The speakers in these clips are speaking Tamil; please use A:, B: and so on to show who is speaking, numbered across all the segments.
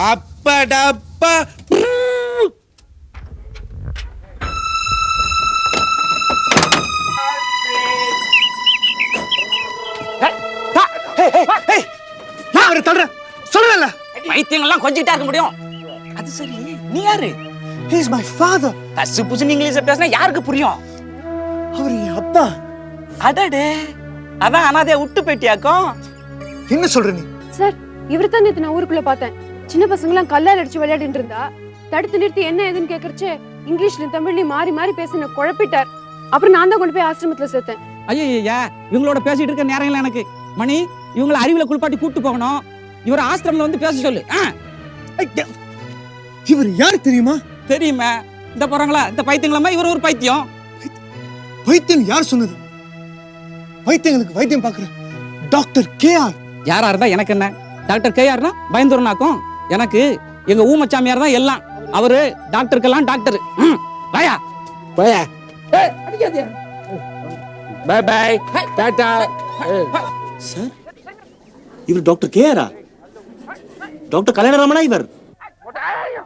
A: அப்படப்பா.
B: வைத்தியங்கள்லாம் கொஞ்சிட்டா இருக்க முடியும். அது சரி, நீ யாரு?
C: He is my father.
B: தசு புசுன்னு இங்கிலீஷ்ல பேசினா யாருக்கு புரியும்?
C: அவர் என் அப்பா.
B: அடடே, அதான் அனாதையா விட்டு போயிட்டியாக்கும்.
C: என்ன சொல்ற நீ?
D: சார், இவர் தான் நேத்து நான் ஊருக்குள்ள பார்த்தேன். சின்ன பசங்களாம் கல்லால் அடிச்சு விளையாடிட்டு இருந்தா தடுத்து நிறுத்தி என்ன ஏதுன்னு கேக்குறச்சே இங்கிலீஷ்லயும் தமிழ்லயும் மாறி மாறி பேசின குழப்பிட்டார். அப்புறம் நான் தான் கொண்டு போய் ஆசிரமத்துல சேர்த்தேன்.
E: ஐயா, இவங்களோட பேசிட்டு இருக்க நேரம் இல்லை எனக்கு. மணி, இவங்களை அறிவுல குளிப்பாட்டி கூட்டு போகணும். இவர் ஆசிரமத்துல வந்து பேச சொல்லு.
C: இவர் யாரு தெரியுமா?
E: தெரியுமே, இந்த போறாங்களா இந்த பைத்தியங்களா? இவர் ஒரு பைத்தியம்.
C: பைத்தியம் யார் சொன்னது? பைத்தியங்களுக்கு வைத்தியம் பார்க்குற டாக்டர் கேஆர்.
E: யாரா இருந்தா எனக்கு என்ன? டாக்டர் கேஆர்னா பயந்துருனாக்கும். எனக்கு எங்க ஊமச்சாமியார் தான் எல்லாம். அவரு டாக்டருக்கெல்லாம் டாக்டர். வாயா
A: போயா.
E: அடிக்காதே.
A: பை பை, டாடா.
F: சார், இவர் டாக்டர் கேஆரா? டாக்டர் கல்யாணராமனா இவர்?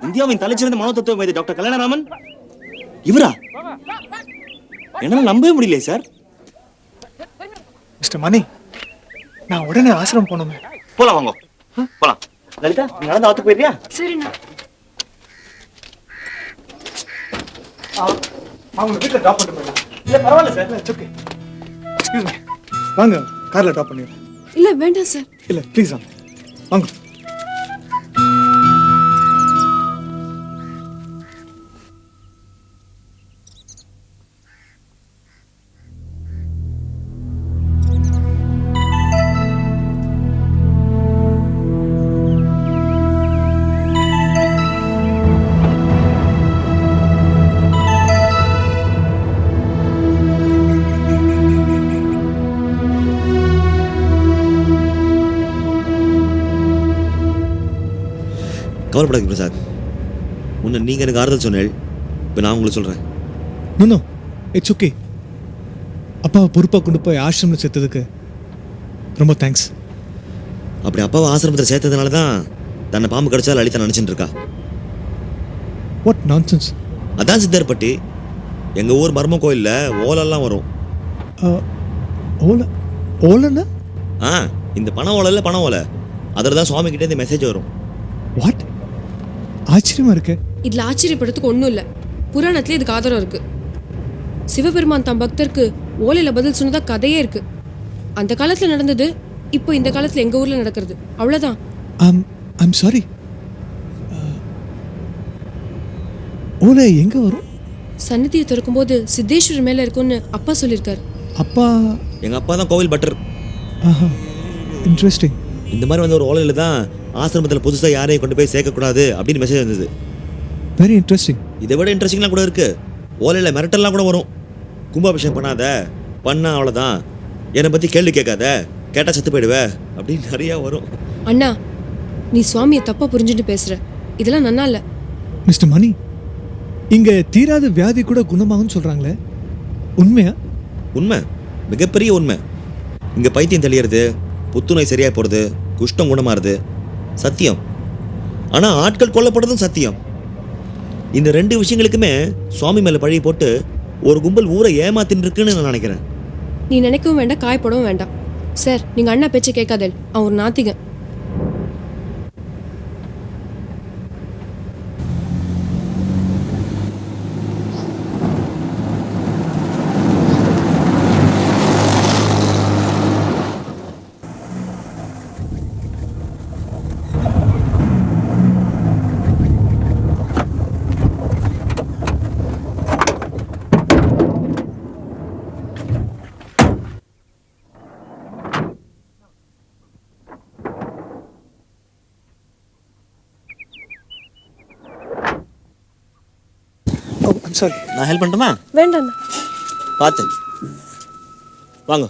F: இந்தியாவின் தலைச்சிறந்த மனோதத்துவ மேதை டாக்டர் கல்யாணராமன் இவரா? என்னால நம்பவே முடியலையே சார்.
C: மிஸ்டர் மணி, நான் உடனே ஆசிரமம் போனோமே.
F: போலாம் வாங்க, போலாம். லலிதா, நீ நடந்து ஆத்துக்கு போயிடுறியா?
D: சரிண்ணா.
C: அவங்க வீட்டில் ட்ராப் பண்ணிட்டு போயிடலாம்.
F: இல்ல பரவாயில்ல sir.
C: It's okay. Excuse me. வாங்க, கார்ல ட்ராப் பண்ணிடுறேன்.
D: இல்ல வேண்டாம் சார்.
C: இல்ல ப்ளீஸ் வாங்க. வாங்க.
F: கவலைப்படாதீங்க பிரசாத். முன்ன நீங்க எனக்கு ஆறுதல் சொன்னேன், இப்போ நான் உங்களுக்கு சொல்றேன்.
C: No, it's okay. அப்பாவை பொறுப்பாக கொண்டு போய் ஆசிரமத்தில் சேர்த்ததுக்கு ரொம்ப தேங்க்ஸ்.
F: அப்படி அப்பாவை ஆசிரமத்தில் சேர்த்ததுனால தான் தன்னை பாம்பு கடிச்சா லலிதா நினைச்சிட்டு இருக்கா.
C: What nonsense.
F: அதான் சித்தர்பட்டி, எங்க ஊர் மர்ம கோயில்ல ஓலெல்லாம் வரும்.
C: ஓலை? ஓலைன்னா?
F: இந்த பண ஓலைல பண ஓலை, அதில் தான் சுவாமி கிட்டே இந்த மெசேஜ் வரும்.
C: வாட்? ஆச்சரியமா இருக்கு.
G: இதுல ஆச்சரியப்படுறதுக்கு ஒண்ணும் இல்ல. புராணத்துல இதுக்கு ஆதாரம் இருக்கு. சிவபெருமான் தம் பக்தருக்கு ஓலையில பதில் சொன்னதா கதையே இருக்கு. அந்த காலத்துல நடந்தது இப்போ இந்த காலத்துல எங்க ஊர்ல நடக்கிறது, அவ்வளவுதான்.
C: I'm sorry. ஓலை எங்க வரும்?
G: சன்னதியை திறக்கும் போது சித்தேஸ்வரர் மேல இருக்கும்னு அப்பா சொல்லியிருக்காரு.
C: அப்பா?
F: எங்க அப்பா தான் கோவில் பட்டர்.
C: இன்ட்ரெஸ்டிங்.
F: இந்த மாதிரி வந்து ஒரு ஓலையில தான் ஆசிரமத்தில் புதுசாக யாரையும் கொண்டு போய் சேர்க்கக்கூடாது அப்படின்னு மெசேஜ் வந்தது.
C: Very interesting.
F: இதை விட இன்ட்ரெஸ்டிங்லாம் கூட இருக்கு. ஓலையில் மிரட்டல்லாம் கூட வரும். கும்பாபிஷேகம் பண்ணாத, பண்ணா அவ்வளோதான், என்னை பற்றி கேள்வி கேட்காத, கேட்டால் செத்து போயிடுவே அப்படின்னு நிறையா வரும்.
G: அண்ணா, நீ சுவாமியை தப்பா புரிஞ்சுட்டு பேசுற. இதெல்லாம் நன்னா இல்ல.
C: மிஸ்டர் மணி, இங்க தீராத வியாதி கூட குணமாகும்னு சொல்றாங்களே, உண்மையா?
F: உண்மை, மிகப்பெரிய உண்மை. இங்கே பைத்தியம் தெளியறது, புத்துநோய் சரியாக போகிறது, குஷ்டம் குணமாறுது, சத்தியம். ஆனால் ஆட்கள் கொல்லப்படுறதும் சத்தியம். இந்த ரெண்டு விஷயங்களுக்குமே சுவாமி மேலே பழி போட்டு ஒரு கும்பல் ஊரை ஏமாத்தின்னு இருக்குன்னு நான் நினைக்கிறேன்.
G: நீ நினைக்கவும் வேண்டாம், காயப்படவும் வேண்டாம். சார், நீங்க அண்ணா பேச்சை கேட்காதல். அவன் ஒரு நாத்திகன்.
C: சாரி.
F: நான் ஹெல்ப் பண்ணட்டுமா?
G: வேண்டாம்.
F: பார்த்து வாங்க.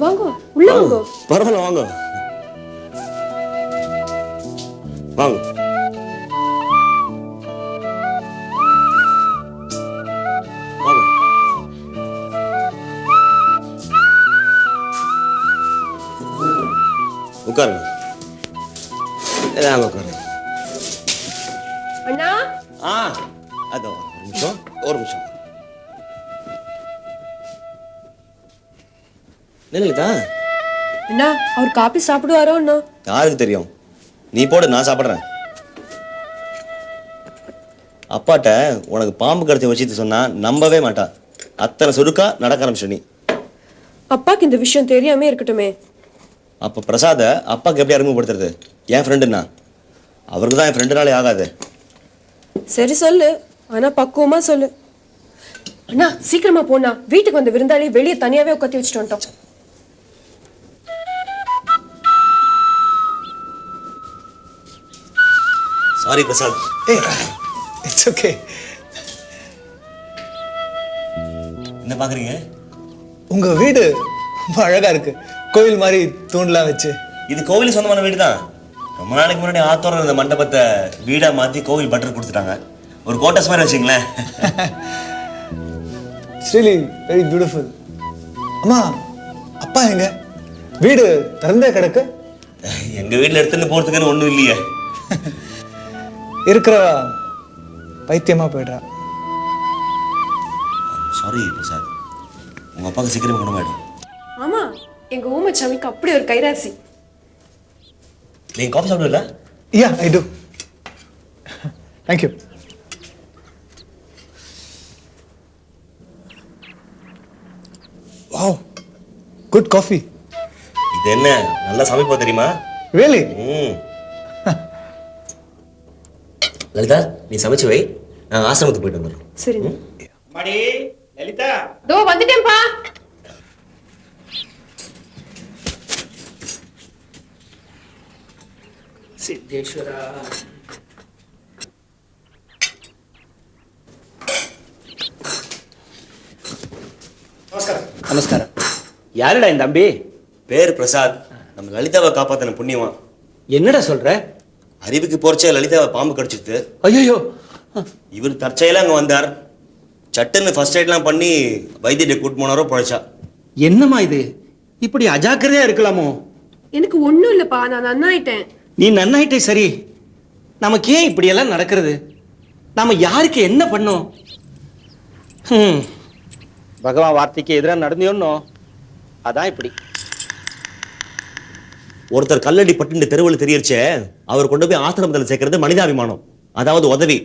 D: வாங்க, உள்ள வாங்க.
F: பரவாயில்ல, வாங்க வாங்க. உட்காருங்க. உட்காருங்க.
G: அண்ணா
F: அதான் ஒரு நிமிஷம். லலிதா,
G: அண்ணா அவர் காப்பி சாப்பிடுவாரோ அண்ணா?
F: யாருக்கு தெரியும்? நீ போடு, நான் சாப்பிட்றேன். அப்பாட்ட உனக்கு பாம்பு கடிச்ச விஷயத்த சொன்னா நம்பவே மாட்டா. அத்தனை சுருக்கா நடக்க ஆரம்பிச்ச நீ.
G: அப்பாக்கு இந்த விஷயம் தெரியாமே இருக்கட்டுமே.
F: அப்ப பிரசாத அப்பாக்கு எப்படி அறிமுகப்படுத்துறது? என் ஃப்ரெண்டுன்னா அவருக்கு தான் என் ஃப்ரெண்டுனாலே ஆகாது.
G: சரி சொல்லு, ஆனா பக்குவமா சொல்லு. அண்ணா சீக்கிரமா போனா, வீட்டுக்கு வந்த விருந்தாளி வெளியே தனியாவே உட்காந்து வச்சுட்டு வந்துட்டோம்.
F: சாரி பிரசாத்.
C: It's okay.
F: என்ன பாக்குறீங்க?
C: உங்க வீடு ரொம்ப அழகா இருக்கு, கோவில் மாதிரி தூண்லாம் வச்சு.
F: இது கோவில் சொந்தமான வீடு தான். ரொம்ப நாளைக்கு முன்னாடி ஆத்தோரம் இந்த மண்டபத்தை வீடா மாத்தி கோவில் பட்டர் கொடுத்துட்டாங்க. ஒரு கோட்டஸ் மாதிரி வச்சுங்களேன்.
C: It's really very beautiful. அம்மா, அப்பா எங்க? வீடு திறந்தே கிடக்கு.
F: எங்க வீட்டுல எடுத்துன்னு போறதுக்குன்னு ஒண்ணும் இல்லையே.
C: இருக்கிற பைத்தியமா போயிடுறா.
F: சாரி பிரசாத், உங்க அப்பாவுக்கு சீக்கிரமா குணமாயிடும்.
G: ஆமா, எங்க ஊமச்சாமிக்கு அப்படி ஒரு கைராசி.
F: நீங்க காஃபி சாப்பிடல?
C: Yeah, I do. Thank you. Wow, good coffee.
F: இது என்ன நல்லா சமைப்பா தெரியுமா?
C: ரியலி?
F: லலிதா, நீ சமைச்சு வை, நான் ஆசிரமத்துக்கு போயிட்டு வந்துடுறேன்.
G: சரி.
B: மடி லலிதா,
D: தோ வந்துட்டேன்ப்பா.
B: சித்தேஸ்வரா. நமஸ்காரம். யாருடா இந்த தம்பி?
F: பேர் பிரசாத். நம்ம லலிதாவை காப்பாத்தின புண்ணியமா.
B: என்னடா சொல்ற?
F: அறிவுக்கு போறச்சே லலிதாவை பாம்பு கடிச்சிட்டு
B: ஐயோ,
F: இவர் தற்செயலா அங்க வந்தார். சட்டுன்னு ஃபர்ஸ்ட் எய்ட்லாம் பண்ணி வைத்தியத்தை கூட்டு போனாரோ பழச்சா.
B: என்னம்மா இது? இப்படி அஜாக்கிரதையா இருக்கலாமோ?
G: எனக்கு ஒண்ணும் இல்லப்பா, நான் நன்னாயிட்டேன்.
B: நீ நன்னாயிட்டே சரி, நமக்கு ஏன் இப்படியெல்லாம் நடக்கிறது? நாம யாருக்கு என்ன பண்ணோம்? பகவான் வார்த்தைக்கு எதிராக நடந்தியோன்னோ, அதான் இப்படி.
F: ஒருத்தர் கல்லடி பட்டு தெருவில் தெரியச்சே அவர் கொண்டு போய் ஆசிரமத்தில் சேர்க்கறது மனிதாபிமானம், அதாவது உதவி.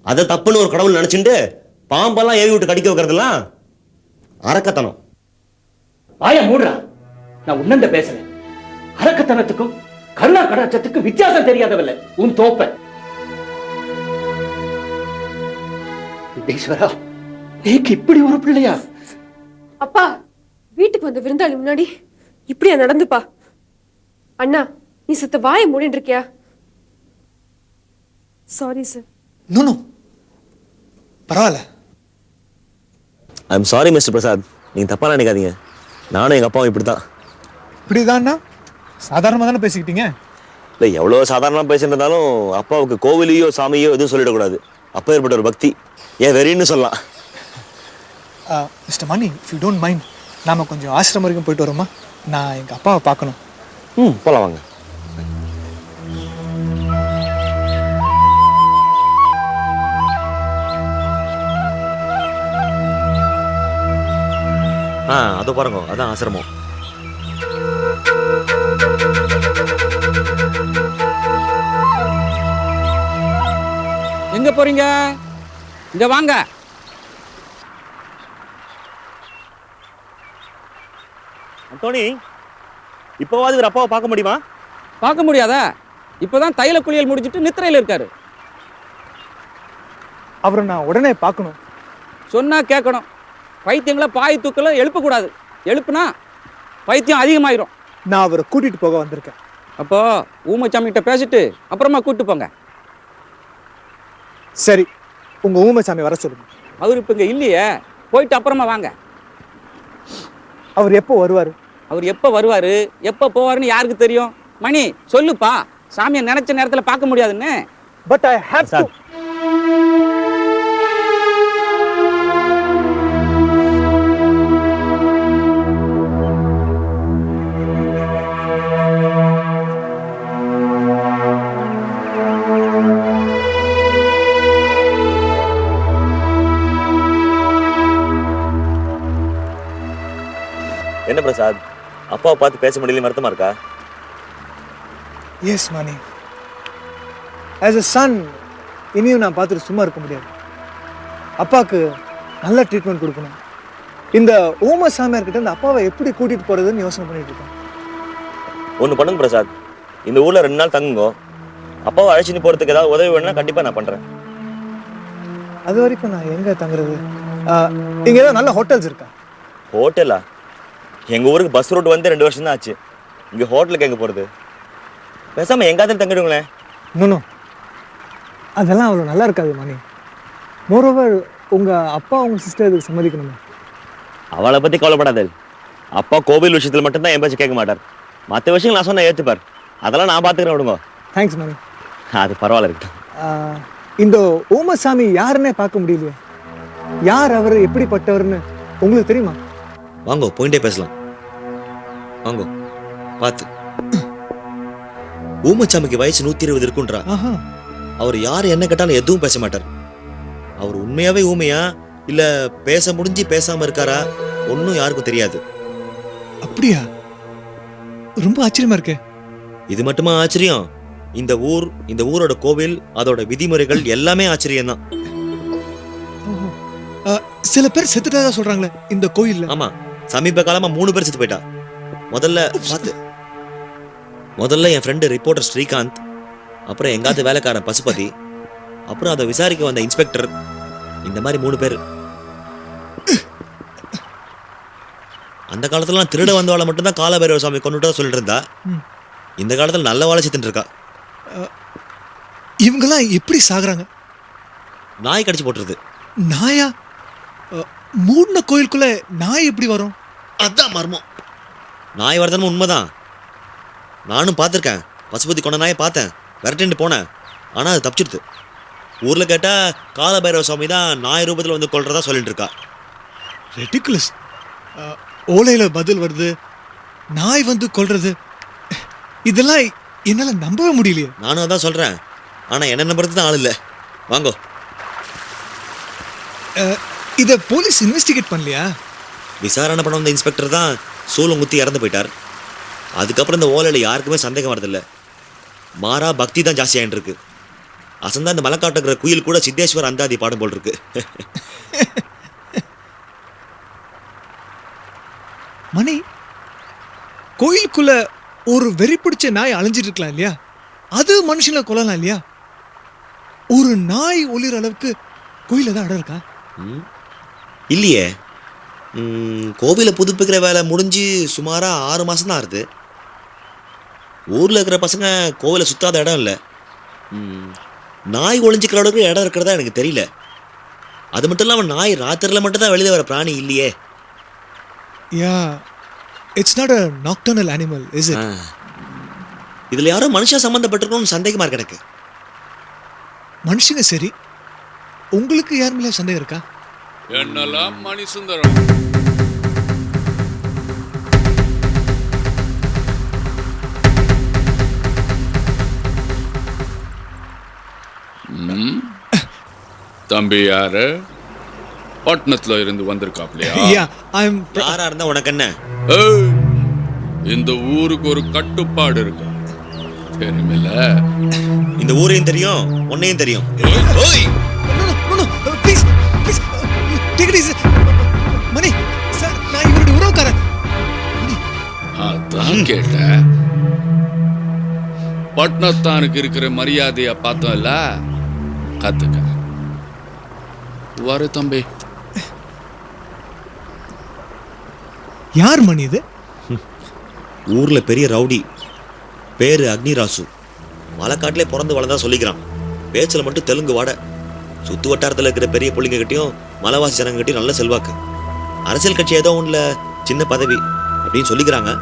F: அதை தப்புன்னு ஒரு கடவுள் நினைச்சுட்டு பாம்பெல்லாம் ஏவி விட்டு கடிக்க வைக்கிறதுலாம் அரக்கத்தனம்.
B: வாய மூடுறா, நான் உன்னண்ட பேசுறேன். அரக்கத்தனத்துக்கும் கருணா கடாட்சத்துக்கும் வித்தியாசம் தெரியாதவல்ல உன் தோப்ப. சித்தேஸ்வரா, நீக்கு இப்படி ஒரு பிள்ளையா?
G: அப்பா, வீட்டுக்கு வந்த விருந்தாளி முன்னாடி இப்படியா நடந்துப்பா? அண்ணா, நீ சுத்த வாயை மூடிட்டு இருக்கியா? Sorry sir.
C: நோ நோ, பரவாயில்ல.
F: I am sorry mister Prasad, நீங்க தப்பா நினைக்காதீங்க. நானும் எங்க அப்பாவும் இப்படித்தான்.
C: இப்படிதான்னா சாதாரணமாக தானே பேசிக்கிட்டீங்க.
F: இல்லை, எவ்வளோ சாதாரணமாக பேசியிருந்தாலும் அப்பாவுக்கு கோவிலையோ சாமியோ எதுவும் சொல்லிடக்கூடாது. அப்போ ஏற்பட்ட ஒரு பக்தி, ஏன் வெறின்னு சொல்லலாம்.
C: Mister Mani, if you don't mind, நாம கொஞ்சம் ஆசிரமம் வரைக்கும் போயிட்டு வரோமா? நான் எங்கள் அப்பாவை பார்க்கணும்.
F: போகலாம் வாங்க. அதோ பாருங்க, அதான் ஆசிரமம்.
E: எங்க போறீங்க? இங்க வாங்க.
F: அந்தோணி, இப்போவாது ஒரு அப்பாவை பார்க்க முடியுமா?
E: பார்க்க முடியாதா? இப்பதான் தைல குளியல் முடிச்சிட்டு நித்திரையில இருக்காரு.
C: அவரை நான் உடனே பார்க்கணும்.
E: சொன்னா கேட்கணும். பைத்தியங்களை பாய் தூக்கல எழுப்பக்கூடாது. எழுப்புனா பைத்தியம் அதிகமாயிரும்.
C: நான் அவரை கூட்டிட்டு போக வந்திருக்கேன்.
E: அப்போ ஊமச்சாமி கிட்ட பேசிட்டு அப்புறமா கூட்டு போங்க.
C: சரி, உங்க ஊமச்சாமி வர சொல்லுங்க.
E: அவர் இப்ப இங்க இல்லையே, போயிட்டு அப்புறமா வாங்க.
C: அவர் எப்போ வருவாரு?
E: அவர் எப்ப வருவாரு எப்ப போவாருன்னு யாருக்கு தெரியும்? மணி சொல்லுப்பா, சாமியை நினைச்ச நேரத்துல பார்க்க முடியாதுன்னு.
C: But I have to.
F: Prasad, அப்பாவை பார்த்து பேச முடியல, வருத்தமா இருக்கா?
C: Yes Mani, as a son இனியும் நான் பார்த்துட்டு சும்மா இருக்க முடியாது. அப்பாவுக்கு நல்ல ட்ரீட்மெண்ட் கொடுக்கணும். இந்த ஊம சாமியார்கிட்ட இந்த அப்பாவை எப்படி கூட்டிட்டு போறதுன்னு யோசனை பண்ணிட்டு இருக்கேன்.
F: ஒன்று பண்ணுங்க பிரசாத், இந்த ஊர்ல 2 நாள் தங்குங்கோ. அப்பாவை அழைச்சிட்டு போறதுக்கு ஏதாவது உதவி வேணும்னா கண்டிப்பா நான் பண்றேன்.
C: அது வரைக்கும் நான் எங்க தங்குறது? இங்க ஏதாவது நல்ல ஹோட்டல்ஸ் இருக்கா?
F: ஹோட்டலா? எங்க ஊருக்கு பஸ் ரூட் வந்து 2 வருஷம் தான் ஆச்சு. இங்க ஹோட்டலுக்கு எங்க போறது? பேசாம எங்காவது தங்கிடுங்களேன்.
C: நோ, அதெல்லாம் அவ்வளோ நல்லா இருக்காது மணி. மோரோவர் உங்க அப்பா உங்க சிஸ்டர் இதுக்கு சம்மதிக்கணுமே.
F: அவளை பத்தி கவலைப்படாத. அப்பா கோவில் விஷயத்துல மட்டும்தான் என் பேச்சு கேட்க மாட்டார். மற்ற விஷயங்கள் நான் சொன்ன ஏத்துப்பார். அதெல்லாம் நான் பாத்துக்கிறேன், விடுங்க.
C: தேங்க்ஸ் மணி.
F: அது பரவாயில்ல இருக்கட்டும்.
C: இந்த ஓமசாமி யாருன்னே பார்க்க முடியலையே. யார் அவர், எப்படிப்பட்டவர்னு உங்களுக்கு தெரியுமா?
F: வாங்கோ, போயிட்டே பேசலாம். வாங்கோ, பார்த்து. ஊமச்சாமிக்கு வயசு 120 இருக்குன்றா. அவர் யார் என்ன கேட்டாலும் எதுவும் பேச மாட்டார். அவர் உண்மையாவே ஊமையா இல்ல பேச முடிஞ்சு பேசாம இருக்காரா ஒன்னும் யாருக்கும் தெரியாது.
C: அப்படியா? ரொம்ப ஆச்சரியமா இருக்கே.
F: இது மட்டுமா ஆச்சரியம்? இந்த ஊரோட கோவில், அதோட விதிமுறைகள் எல்லாமே ஆச்சரியம் தான்.
C: சில பேர் செத்துட்டதா சொல்றாங்களே இந்த கோயில்ல.
F: ஆமா, சமீப காலமா 3 பேர் செத்து போயிட்டா. முதல்ல என் ஃப்ரெண்டு ரிப்போர்ட்டர் ஸ்ரீகாந்த், அப்புறம் எங்காவது வேலைக்காரன் பசுபதி, அப்புறம் அதை விசாரிக்க வந்த இன்ஸ்பெக்டர். இந்த மாதிரி 3 பேர். அந்த காலத்துலாம் திருட வந்தவாளை மட்டும்தான் காலபைரவ சாமி கொண்டுட்டா சொல்லிட்டு இருந்தா. இந்த காலத்துல நல்ல வாழை செத்துட்டு இருக்கா.
C: இவங்கெல்லாம் எப்படி சாகுறாங்க?
F: நாய் கடிச்சு போட்டுருது.
C: நாயா? மூடின கோயிலுக்குள்ள நாய் எப்படி வரும்?
F: அதான் மர்மம். நாய் வரதனும் உண்மைதான். நானும் பார்த்துருக்கேன். பசுபதி கொண்ட நாயை பார்த்தேன், விரட்டிட்டு போனேன். ஆனால் அது தப்பிச்சிடுது. ஊரில் கேட்டால் காலபைரவ சுவாமி தான் நாய் ரூபத்தில் வந்து கொள்றதா சொல்லிட்டு இருக்கா.
C: ரெடிகுலஸ். ஓலையில் பதில் வருது, நாய் வந்து கொள்றது. இதெல்லாம் என்னால் நம்பவே முடியலையே.
F: நானும் அதான் சொல்கிறேன். ஆனால் என்ன நம்புறது தான் ஆள் இல்லை. வாங்கோ.
C: இதை போலீஸ் இன்வெஸ்டிகேட் பண்ணலையா?
F: விசாரணை பண்ண வந்த இன்ஸ்பெக்டர் தான் சூலம் குத்தி இறந்து போயிட்டார். அதுக்கப்புறம் இந்த ஓலையில் யாருக்குமே சந்தேகம் வரதில்லை. மாறா பக்தி தான் ஜாஸ்தியாகிட்டு இருக்கு. அசந்தா இந்த மலைக்காட்டுக்கிற குயில் கூட சித்தேஸ்வர் அந்தாதி பாடும் போல் இருக்கு.
C: மணி, கோயிலுக்குள்ள ஒரு வெறி பிடிச்ச நாய் அலைஞ்சிட்டு இருக்கலாம் இல்லையா? அது மனுஷங்களை கொல்லலாம் இல்லையா? ஒரு நாய் ஒளிர அளவுக்கு கோயில தான் இடம் இருக்கா?
F: இல்லையே. கோவிலை புதுப்பிக்கிற வேலை முடிஞ்சு சுமாரா 6 மாதம் தான் ஆகுது. ஊரில் இருக்கிற பசங்க கோவிலை சுத்தாத இடம் இல்லை. நாய் ஒளிஞ்சிக்கிற அளவுக்கு இடம் இருக்கிறதா எனக்கு தெரியல. அது மட்டும் இல்லாமல் நாய் ராத்திரியில் மட்டும்தான் வெளியில் வர பிராணி இல்லையே.
C: Yeah, it's not a nocturnal animal, is it?
F: இதில் யாரோ மனுஷன் சம்மந்தப்பட்டிருக்கணும்னு சந்தேகமாக இருக்கு எனக்கு.
C: மனுஷங்க சரி, உங்களுக்கு யார் மேலே சந்தேகம் இருக்கா?
H: என்னெல்லாம் மணி சுந்தரம். தம்பி யாரு? பட்டணத்துல இருந்து வந்திருக்காப்லையா?
F: யாரா இருந்தா உனக்கு என்ன?
H: இந்த ஊருக்கு ஒரு கட்டுப்பாடு இருக்கு, தெரியுமில்ல?
F: இந்த ஊரையும் தெரியும், உன்னையும் தெரியும்.
C: மணி சார், நான் இவருடைய உறவுக்காரன்.
H: அதான் கேட்ட. பட்டணத்தானுக்கு இருக்கிற மரியாதைய பார்த்தோம்ல, கத்துக்க. வரு தம்பி.
C: யார் மணி இது?
F: ஊர்ல பெரிய ரவுடி, பேரு அக்னிராசு. மலைக்காட்டிலே பிறந்து வளர்ந்தா சொல்லிக்கிறான். பேச்சில் மட்டும் தெலுங்கு வாட. சுத்து வட்டாரத்தில் இருக்கிற பெரிய பிள்ளைங்க கிட்டையும் மலைவாசி ஜனங்க கிட்டையும் நல்ல செல்வாக்கு. அரசியல் கட்சி ஏதோ ஒன்றுல சின்ன பதவி அப்படின்னு சொல்லிக்கிறாங்க.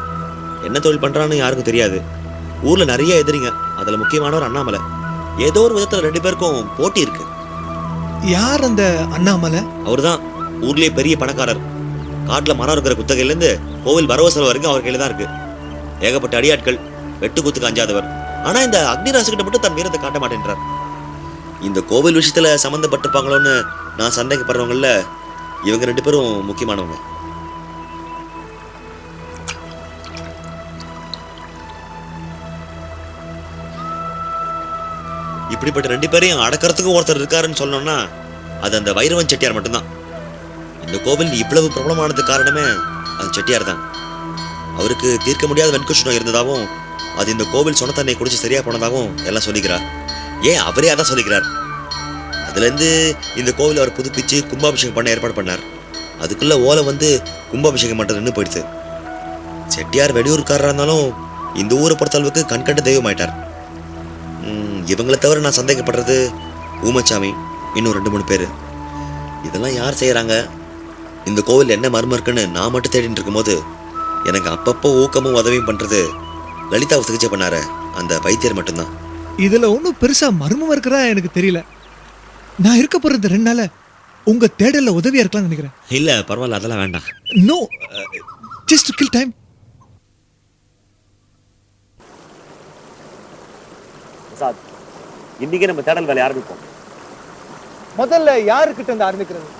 F: என்ன தொழில் பண்றான்னு யாருக்கும் தெரியாது. ஊர்ல நிறைய எதிரிங்க, அதுல முக்கியமானவர் அண்ணாமலை. ஏதோ ஒரு விதத்துல 2 பேருக்கும் போட்டி இருக்கு.
C: யார் அந்த அண்ணாமலை?
F: அவர்தான் ஊர்லயே பெரிய பணக்காரர். காட்டுல மரம் இருக்கிற குத்தகையிலேருந்து கோவில் வரவசல் வரைக்கும் அவர் கையில தான் இருக்கு. ஏகப்பட்ட அடியாட்கள், வெட்டு குத்துக்கு அஞ்சாதவர். ஆனா இந்த அக்னிராசு கிட்ட மட்டும் தன் வீரத்தை காட்ட மாட்டேன்றார். இந்த கோவில் விஷயத்துல சம்மந்தப்பட்டிருப்பாங்களோன்னு நான் சந்தேகப்படுறவங்கள இவங்க 2 பேரும் முக்கியமானவங்க. இப்படிப்பட்ட 2 பேரையும் அடக்கிறதுக்கு ஒருத்தர் இருக்காருன்னு சொல்லணும்னா அது அந்த வைரவன் செட்டியார் மட்டும்தான். இந்த கோவில் இவ்வளவு பிரபலமானதுக்கு காரணமே அந்த செட்டியார் தான். அவருக்கு தீர்க்க முடியாத வெண்குஷ் நோய் இருந்ததாகவும் அது இந்த கோவில் சொன்ன தண்ணியை குடிச்சு சரியா போனதாகவும் எல்லாம் சொல்லிக்கிறார். ஏன் அவரே அதான் சொல்லிக்கிறார். அதுலேருந்து இந்த கோவில் அவர் புதுப்பிச்சு கும்பாபிஷேகம் பண்ண ஏற்பாடு பண்ணார். அதுக்குள்ள ஓலை வந்து கும்பாபிஷேகம் பண்ணுறது நின்று போயிடுது. செட்டியார் வெளியூர்காரராக இருந்தாலும் இந்த ஊரை பொறுத்தளவுக்கு கண்கண்ட தெய்வம் ஆயிட்டார். இவங்களை தவிர நான் சந்தேகப்படுறது ஊமச்சாமி, இன்னும் 2-3 பேர். இதெல்லாம் யார் செய்கிறாங்க? இந்த கோவில் என்ன மர்மம் இருக்குன்னு நான் மட்டும் தேடிட்டு இருக்கும்போது எனக்கு அப்பப்போ ஊக்கமும் உதவியும் பண்ணுறது லலிதாவை சிகிச்சை பண்ணார அந்த வைத்தியர் மட்டும்தான்.
C: இதுல ஒன்றும் பெருசா மர்மம் இருக்கிறதா எனக்கு தெரியல. நான் இருக்க போற இந்த 2 நாள உங்க தேடல உதவியா இருக்கலாம்னு நினைக்கிறேன்.
F: இல்லை பரவாயில்ல, அதெல்லாம் வேண்டாம்.
C: No, just to kill time.
B: இன்னைக்கு நம்ம தேடல் வேலை ஆரம்பிப்போம்.
C: முதல்ல யாருக்கிட்ட இருந்து ஆரம்பிக்கிறது?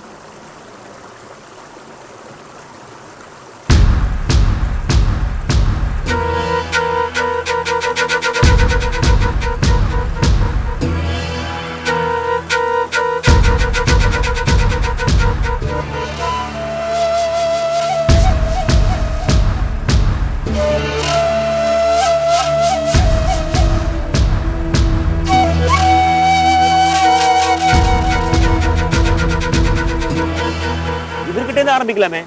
B: ஆரம்பிக்கலாமே.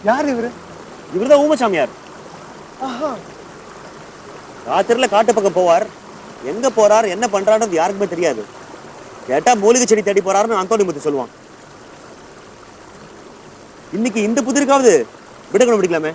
C: யார் இவரு?
B: இவர்தான் ஊமசாமியார். ராத்திரில காட்டு பக்கம் போவார். எங்க போறார், என்ன பண்றாருன்னு யாருக்குமே தெரியாது. கேட்டா மூலிகை செடி தேடி போறாருன்னு அந்தோணி முத்து சொல்லுவான். இன்னைக்கு இந்த புதிருக்காவது விட கண்டுபிடிக்கலாமே.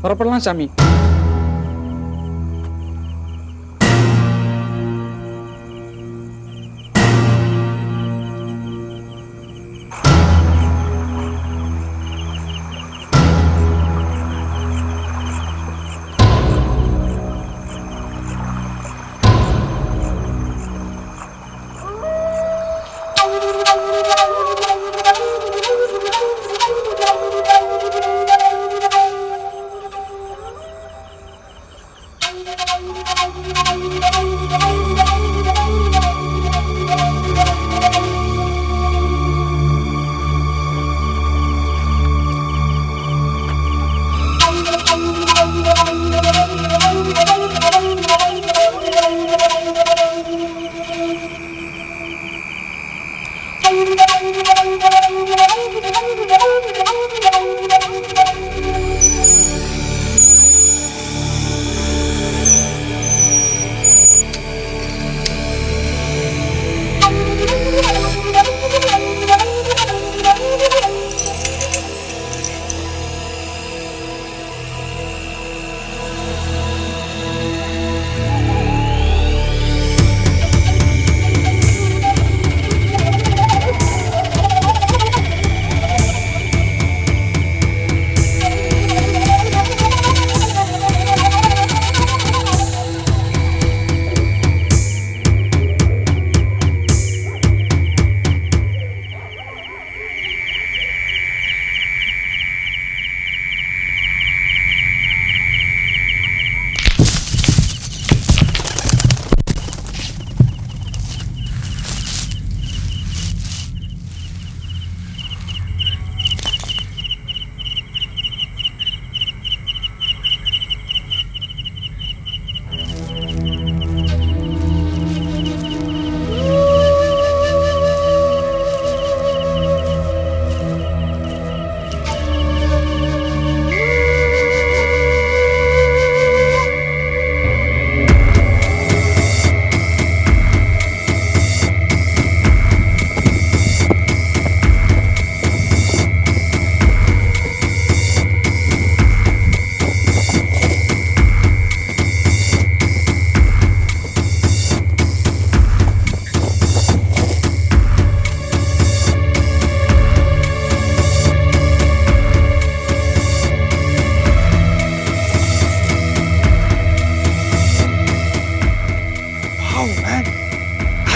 E: புறப்படலாம் சாமி.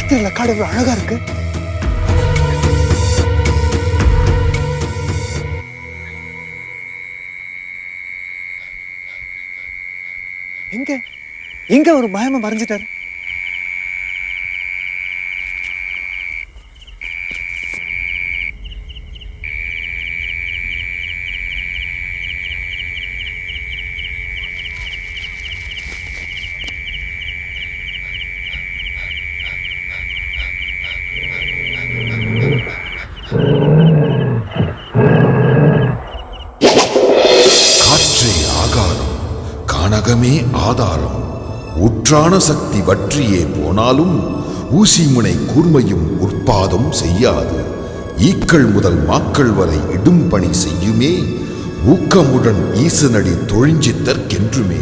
C: ராத்திரில காடு எவ்வளவு அழகா இருக்கு. எங்க எங்க ஒரு பயமா மறைஞ்சிட்டாரு.
I: காற்றே ஆகாரம், கானகமே ஆதாரம். உற்றான சக்தி வற்றியே போனாலும் ஊசிமுனை கூர்மையும் உற்பாதம் செய்யாது. ஈக்கள் முதல் மாக்கள் வரை இடும் பணி செய்யுமே, ஊக்கமுடன் ஈசனடி தொழிஞ்சித்தற்கென்றுமே.